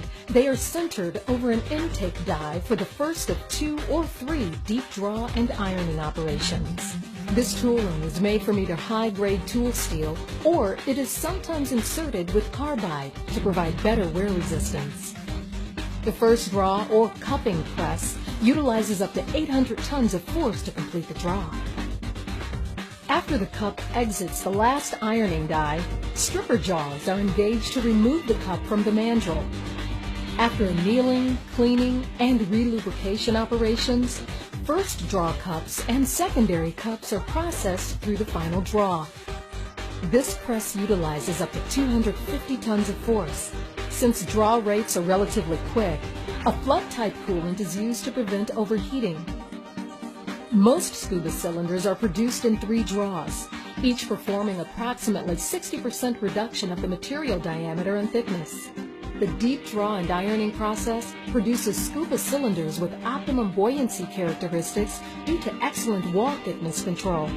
die, they are centered over an intake die for the first of 2 or 3 deep draw and ironing operations. This tooling is made from either high-grade tool steel or it is sometimes inserted with carbide to provide better wear resistance. The first draw or cupping press utilizes up to 800 tons of force to complete the draw. After the cup exits the last ironing die, stripper jaws are engaged to remove the cup from the mandrel. After annealing, cleaning, and relubrication operations, first draw cups and secondary cups are processed through the final draw. This press utilizes up to 250 tons of force. Since draw rates are relatively quick, a flood-type coolant is used to prevent overheating. Most scuba cylinders are produced in 3 draws, each performing approximately 60% reduction of the material diameter and thickness. The deep draw and ironing process produces scuba cylinders with optimum buoyancy characteristics due to excellent wall thickness control.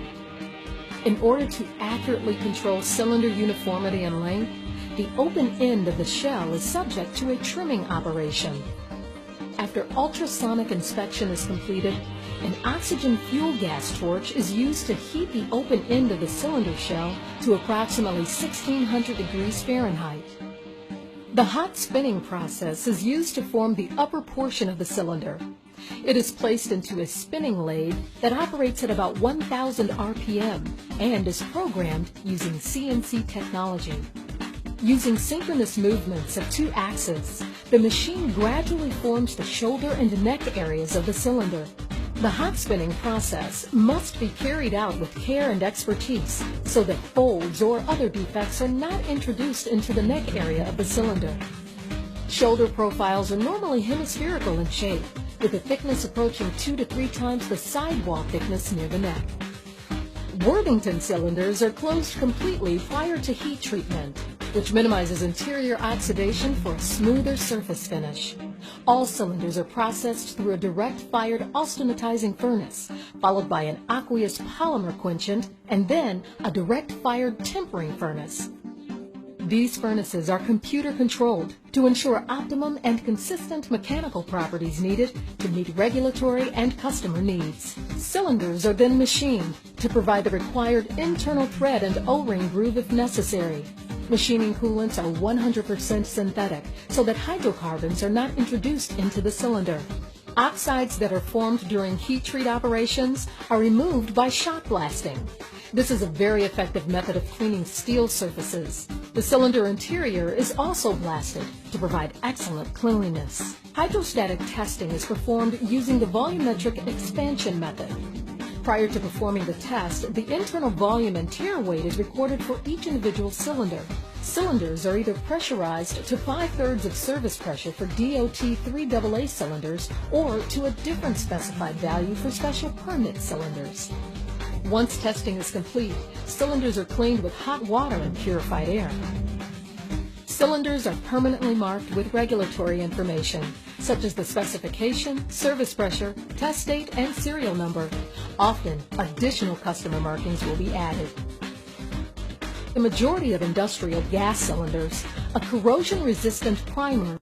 In order to accurately control cylinder uniformity and length, the open end of the shell is subject to a trimming operation. After ultrasonic inspection is completed, an oxygen fuel gas torch is used to heat the open end of the cylinder shell to approximately 1600 degrees Fahrenheit. The hot spinning process is used to form the upper portion of the cylinder. It is placed into a spinning lathe that operates at about 1000 RPM and is programmed using CNC technology. Using synchronous movements of 2 axes, the machine gradually forms the shoulder and neck areas of the cylinder. The hot spinning process must be carried out with care and expertise so that folds or other defects are not introduced into the neck area of the cylinder. Shoulder profiles are normally hemispherical in shape, with a thickness approaching 2 to 3 times the sidewall thickness near the neck. Worthington cylinders are closed completely prior to heat treatment, which minimizes interior oxidation for a smoother surface finish. All cylinders are processed through a direct-fired austenitizing furnace, followed by an aqueous polymer quenchant, and then a direct-fired tempering furnace. These furnaces are computer-controlled to ensure optimum and consistent mechanical properties needed to meet regulatory and customer needs. Cylinders are then machined to provide the required internal thread and O-ring groove if necessary. Machining coolants are 100% synthetic so that hydrocarbons are not introduced into the cylinder. Oxides that are formed during heat treat operations are removed by shot blasting. This is a very effective method of cleaning steel surfaces. The cylinder interior is also blasted to provide excellent cleanliness. Hydrostatic testing is performed using the volumetric expansion method. Prior to performing the test, the internal volume and tear weight is recorded for each individual cylinder. Cylinders are either pressurized to 5/3 of service pressure for DOT 3AA cylinders or to a different specified value for special permit cylinders. Once testing is complete, cylinders are cleaned with hot water and purified air. Cylinders are permanently marked with regulatory information, such as the specification, service pressure, test date, and serial number. Often, additional customer markings will be added. The majority of industrial gas cylinders, a corrosion-resistant primer